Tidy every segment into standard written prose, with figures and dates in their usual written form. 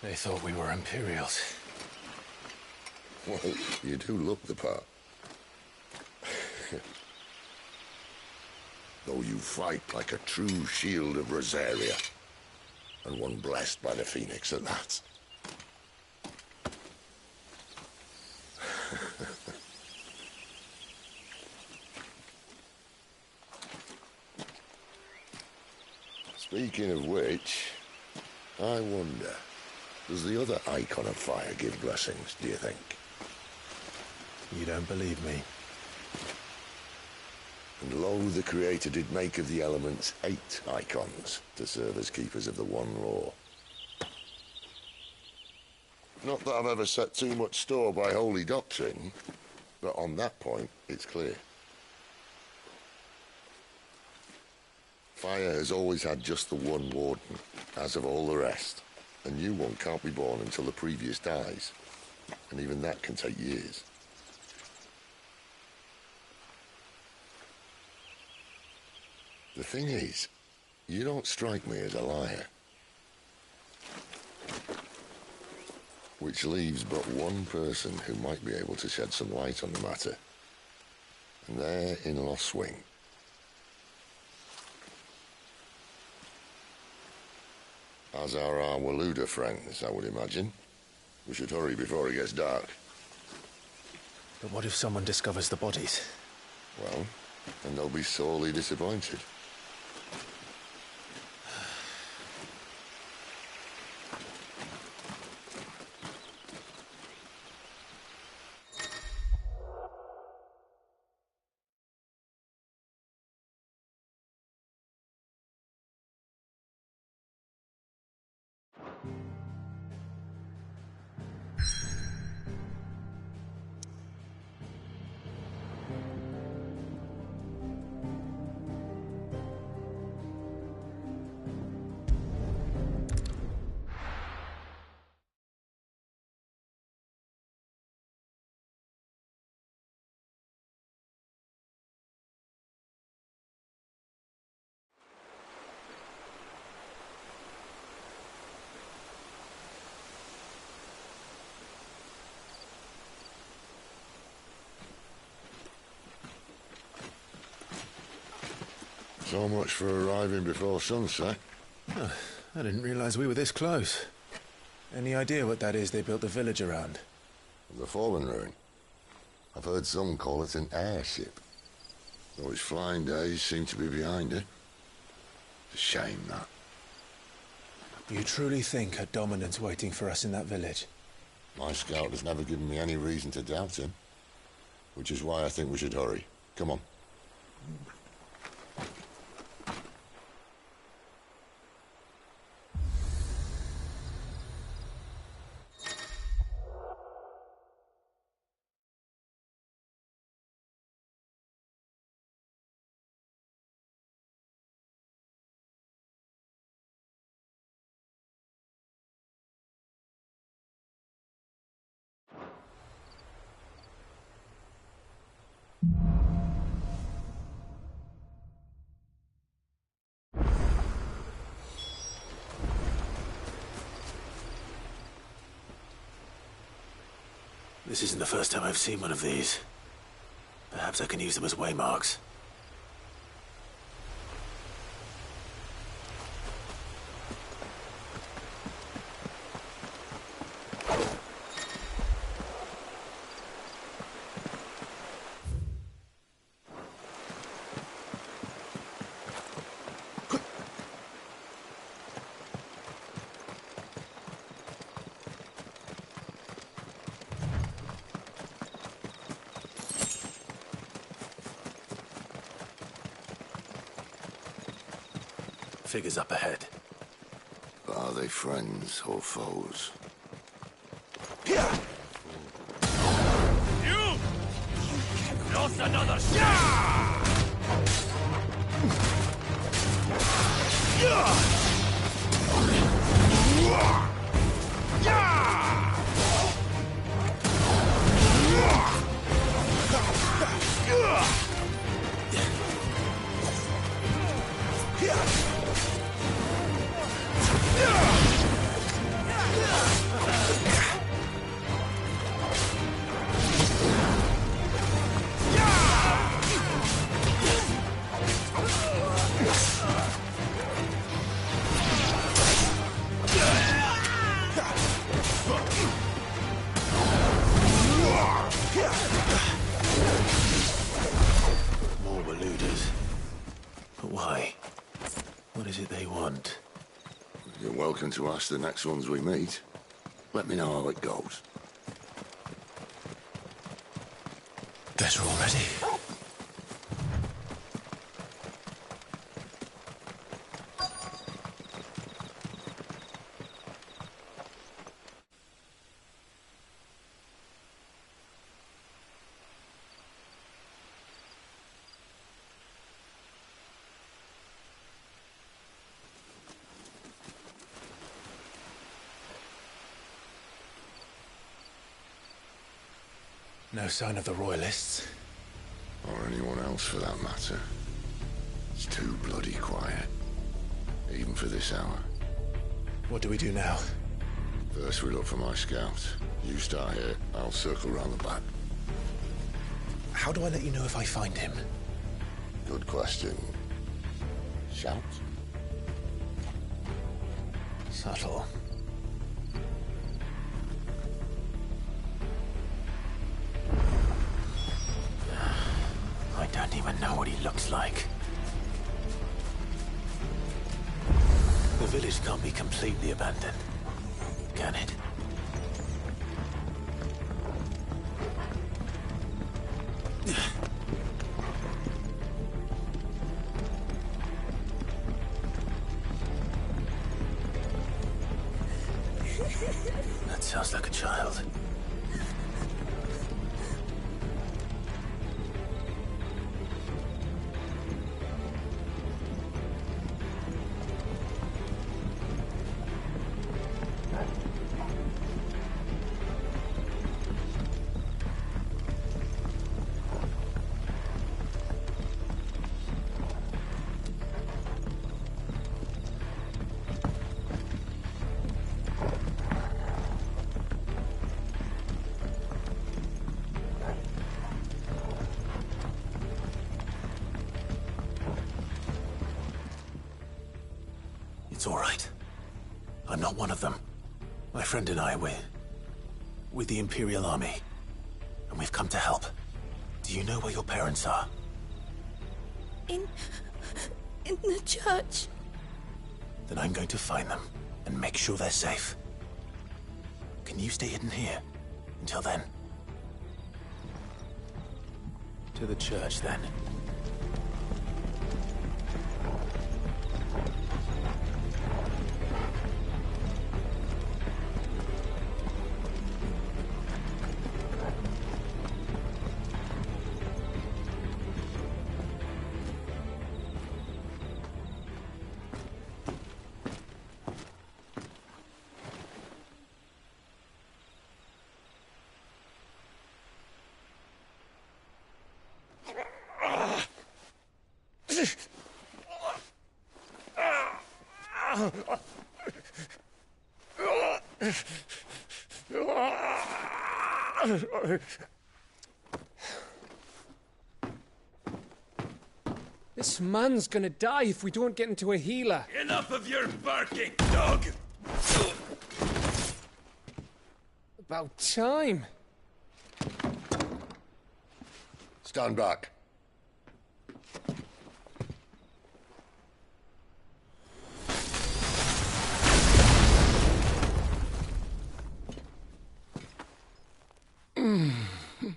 They thought we were Imperials. Well, you do look the part. Though you fight like a true shield of Rosaria. And one blessed by the Phoenix at that. Speaking of which, I wonder, does the other icon of fire give blessings, do you think? You don't believe me? And lo, the Creator did make of the elements 8 icons to serve as keepers of the one law. Not that I've ever set too much store by holy doctrine, but on that point, it's clear. Fire has always had just the one warden, as of all the rest. A new one can't be born until the previous dies, and even that can take years. The thing is, you don't strike me as a liar. Which leaves but one person who might be able to shed some light on the matter. And they're in Lost Swing. As are our Waluda friends, I would imagine. We should hurry before it gets dark. But what if someone discovers the bodies? Well, then they'll be sorely disappointed. So much for arriving before sunset. Oh, I didn't realize we were this close. Any idea what that is they built the village around? The Fallen Ruin. I've heard some call it an airship. Though its flying days seem to be behind it. It's a shame, that. You truly think a dominant's waiting for us in that village? My scout has never given me any reason to doubt him. Which is why I think we should hurry. Come on. This isn't the first time I've seen one of these. Perhaps I can use them as waymarks. Figures up ahead. Are they friends or foes? You! Not another shot! Yeah! want? You're welcome to ask the next ones we meet. Let me know how it goes. Better already. No sign of the Royalists. Or anyone else for that matter. It's too bloody quiet. Even for this hour. What do we do now? First we look for my scouts. You start here, I'll circle round the back. How do I let you know if I find him? Good question. Shout? Subtle. I don't even know what he looks like. The village can't be completely abandoned, can it? That sounds like a child. It's all right. I'm not one of them. My friend and I, we're with the Imperial Army. And we've come to help. Do you know where your parents are? In the church. Then I'm going to find them and make sure they're safe. Can you stay hidden here until then? To the church, then. This man's gonna die if we don't get into a healer. Enough of your barking, dog! About time. Stand back.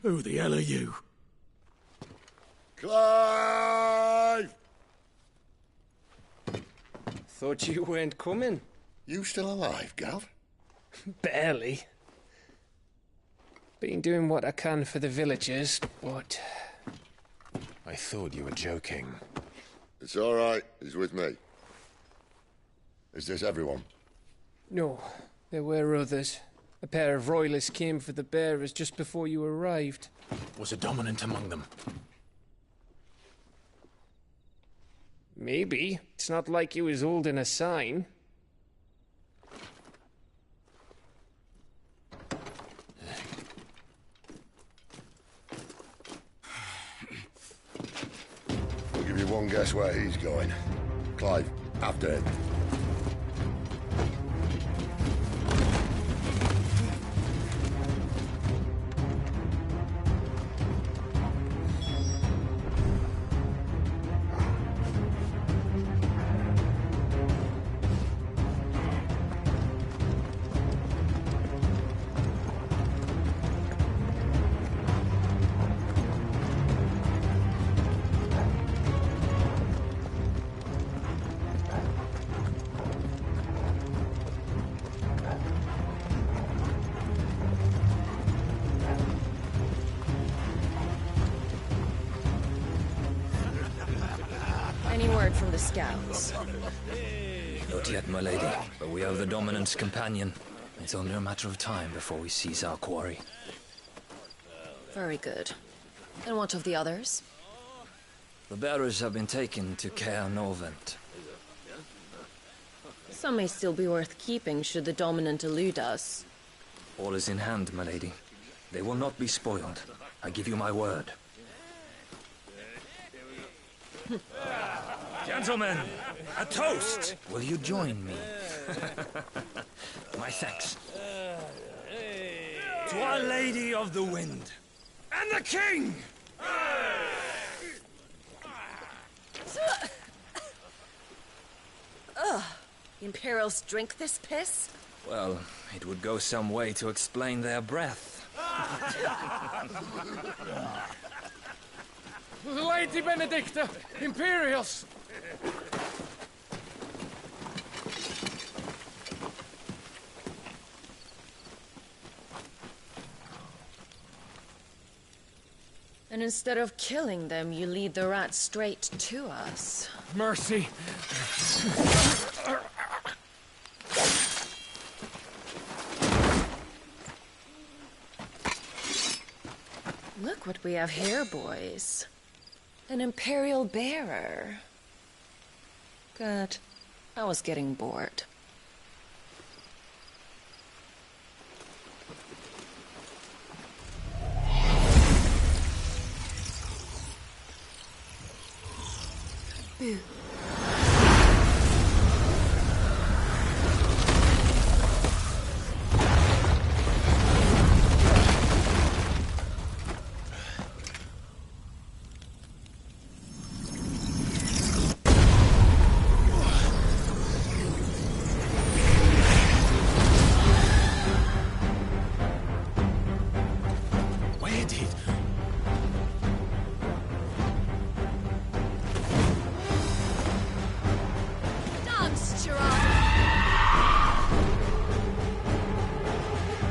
Who the hell are you? Clive! Thought you weren't coming. You still alive, Gav? Barely. Been doing what I can for the villagers, but... I thought you were joking. It's all right. He's with me. Is this everyone? No, there were others. A pair of royalists came for the bearers just before you arrived. Was a dominant among them? Maybe. It's not like he was holding a sign. I'll give you one guess where he's going. Clive, after him. word from the scouts? Not yet, my lady, but we have the Dominant's companion. It's only a matter of time before we seize our quarry. Very good. And what of the others? The bearers have been taken to Caer Norvent. Some may still be worth keeping should the Dominant elude us. All is in hand, my lady. They will not be spoiled. I give you my word. Gentlemen, a toast! Will you join me? My thanks. To Our Lady of the Wind. And the King! Ugh. The Imperials drink this piss? Well, it would go some way to explain their breath. Lady Benedicta! Imperials! And instead of killing them, you lead the rats straight to us. Mercy! Look what we have here, boys. An Imperial bearer. Good. I was getting bored. Boo.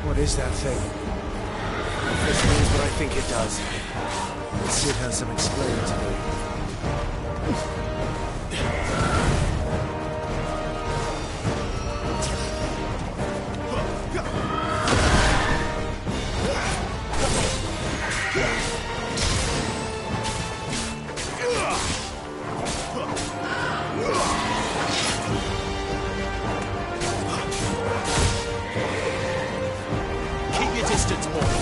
What is that thing? If this means what I think it does, Sid has some explaining to do. Distance, boy.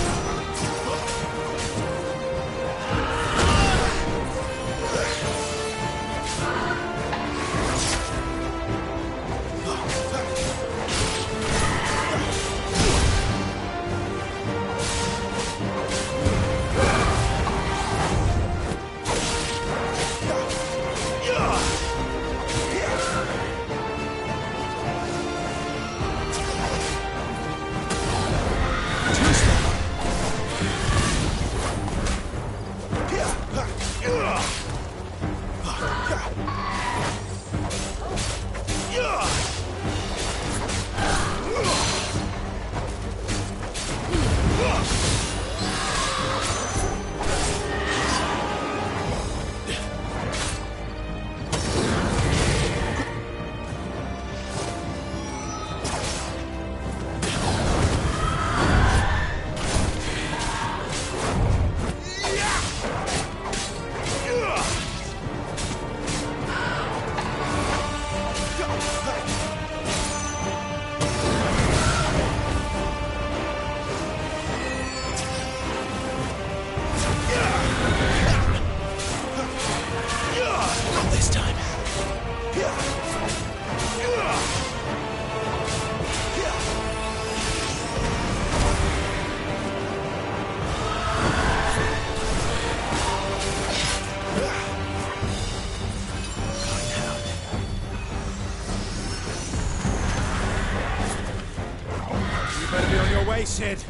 way, Sid.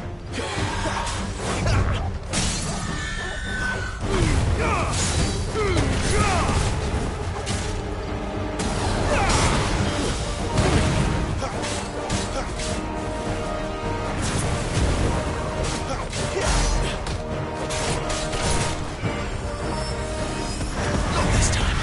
Not this time.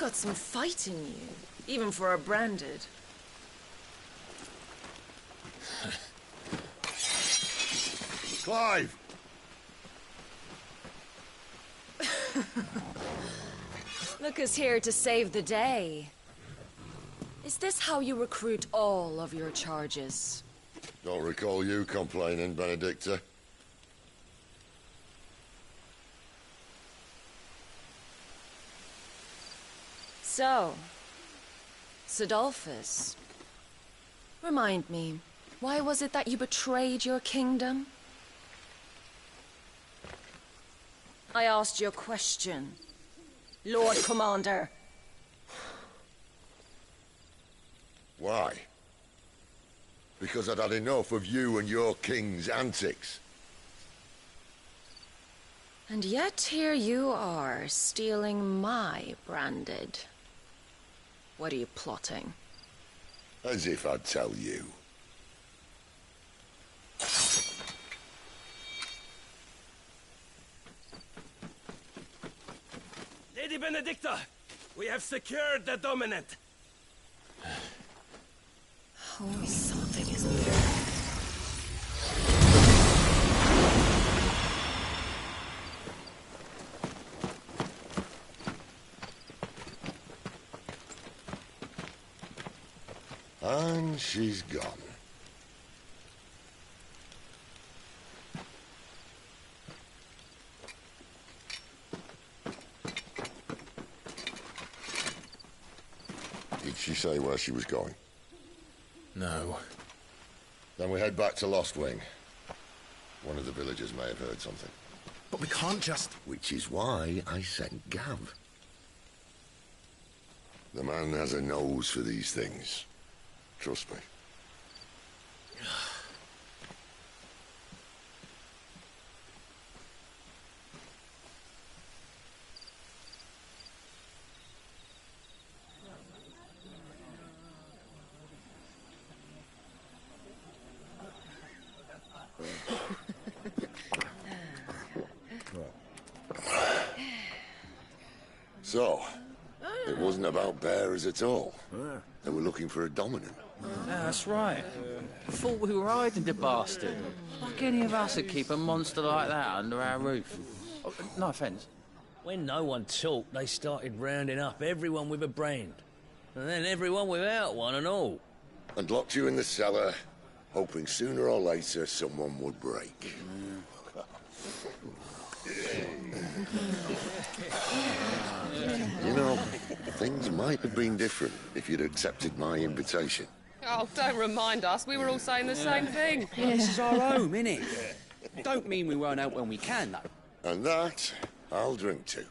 got some fight in you, even for a branded. Clive! Look who's here to save the day. Is this how you recruit all of your charges? Don't recall you complaining, Benedicta. So, Sidolphus, remind me, why was it that you betrayed your kingdom? I asked you a question, Lord Commander. Why? Because I'd had enough of you and your king's antics. And yet here you are, stealing my branded. What are you plotting? As if I'd tell you. Lady Benedicta, we have secured the dominant. Oh, something is there. And she's gone. Did she say where she was going? No. Then we head back to Lost Wing. One of the villagers may have heard something. But we can't just... Which is why I sent Gav. The man has a nose for these things. Trust me. So, it wasn't about bearers at all. They were looking for a dominant. Yeah, that's right. Thought we were hiding the bastard. Like any of us would keep a monster like that under our roof. Oh, no offence. When no one talked, they started rounding up everyone with a brand. And then everyone without one and all. And locked you in the cellar, hoping sooner or later someone would break. You know, things might have been different if you'd accepted my invitation. Oh, don't remind us. We were all saying the same thing. This is our home, innit? Don't mean we won't out when we can, though. And that, I'll drink to.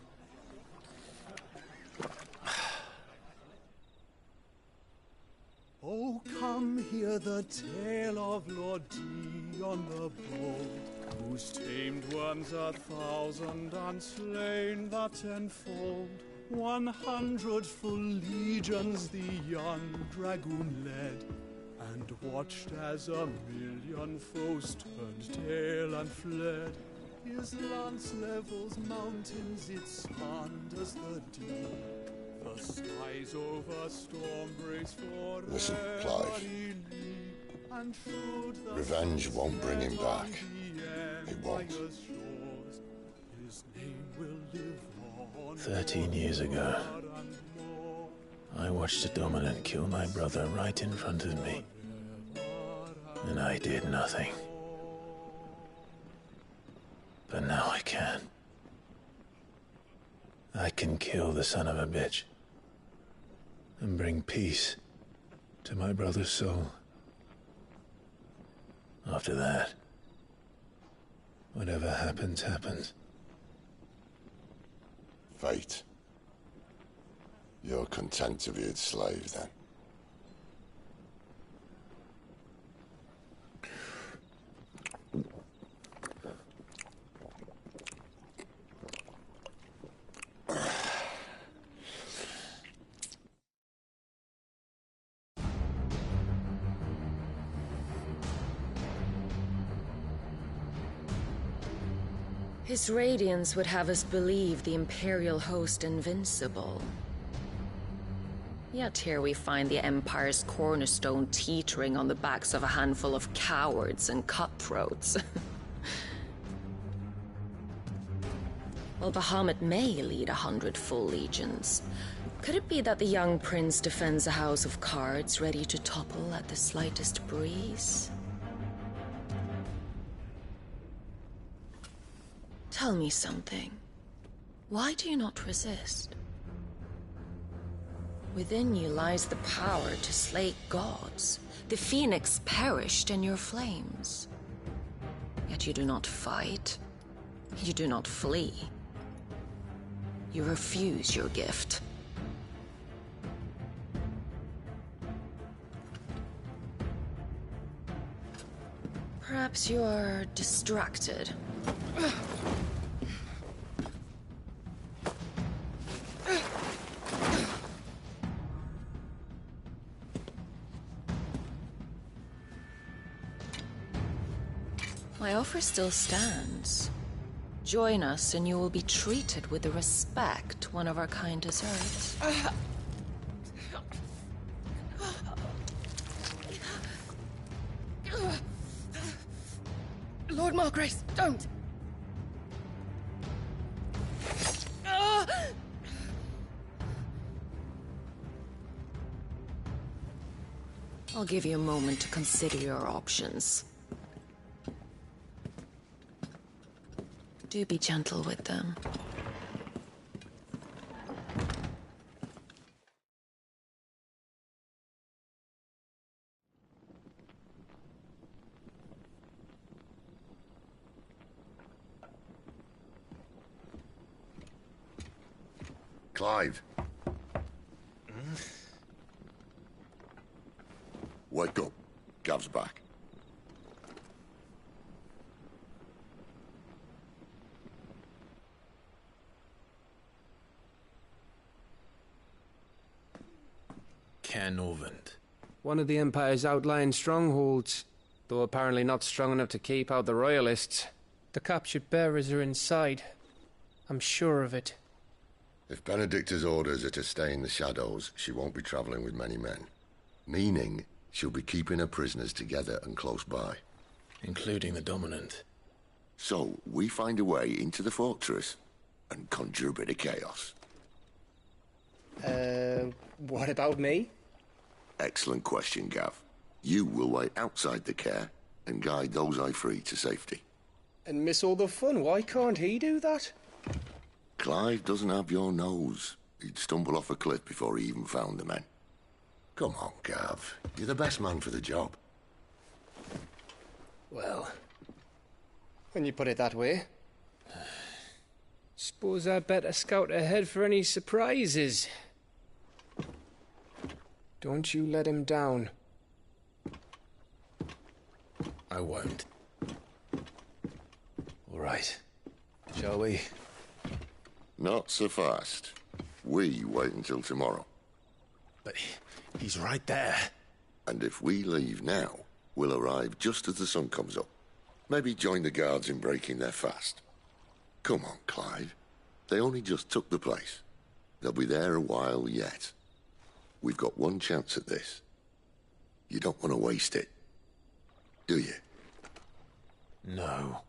Oh, come hear the tale of Lord Dion the Bold, who's tamed worms 1,000 and slain the tenfold. 100 full legions the young dragoon led, and watched as 1,000,000 foes turned tail and fled. His lance levels mountains, it sanders the deep. The skies over storm breaks for Listen, Clive. Revenge won't bring him back. It won't. 13 years ago, I watched a dominant kill my brother right in front of me. And I did nothing. But now I can. I can kill the son of a bitch. And bring peace to my brother's soul. After that, whatever happens, happens. Fate. You're content to be its slave, then? His radiance would have us believe the Imperial host invincible. Yet here we find the Empire's cornerstone teetering on the backs of a handful of cowards and cutthroats. Well, Bahamut may lead 100 full legions. Could it be that the young prince defends a house of cards ready to topple at the slightest breeze? Tell me something. Why do you not resist? Within you lies the power to slay gods. The phoenix perished in your flames. Yet you do not fight. You do not flee. You refuse your gift. Perhaps you are distracted. My offer still stands. Join us and you will be treated with the respect one of our kind deserves. Lord Margrace, don't! I'll give you a moment to consider your options. Do be gentle with them. Clive. Wake up. Gav's back. Norvend. One of the Empire's outlying strongholds, though apparently not strong enough to keep out the Royalists. The captured bearers are inside. I'm sure of it. If Benedicta's orders are to stay in the shadows, she won't be travelling with many men. Meaning, she'll be keeping her prisoners together and close by. Including the Dominant. So, we find a way into the fortress and conjure a bit of chaos. What about me? Excellent question, Gav. You will wait outside the care and guide those I free to safety. And miss all the fun. Why can't he do that? Clive doesn't have your nose. He'd stumble off a cliff before he even found the men. Come on, Gav. You're the best man for the job. Well, when you put it that way. Suppose I'd better scout ahead for any surprises. Don't you let him down. I won't. All right. Shall we? Not so fast. We wait until tomorrow. But he's right there. And if we leave now, we'll arrive just as the sun comes up. Maybe join the guards in breaking their fast. Come on, Clive. They only just took the place. They'll be there a while yet. We've got one chance at this. You don't want to waste it, do you? No.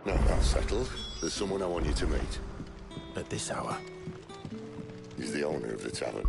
Now that's settled. There's someone I want you to meet. At this hour? He's the owner of the tavern.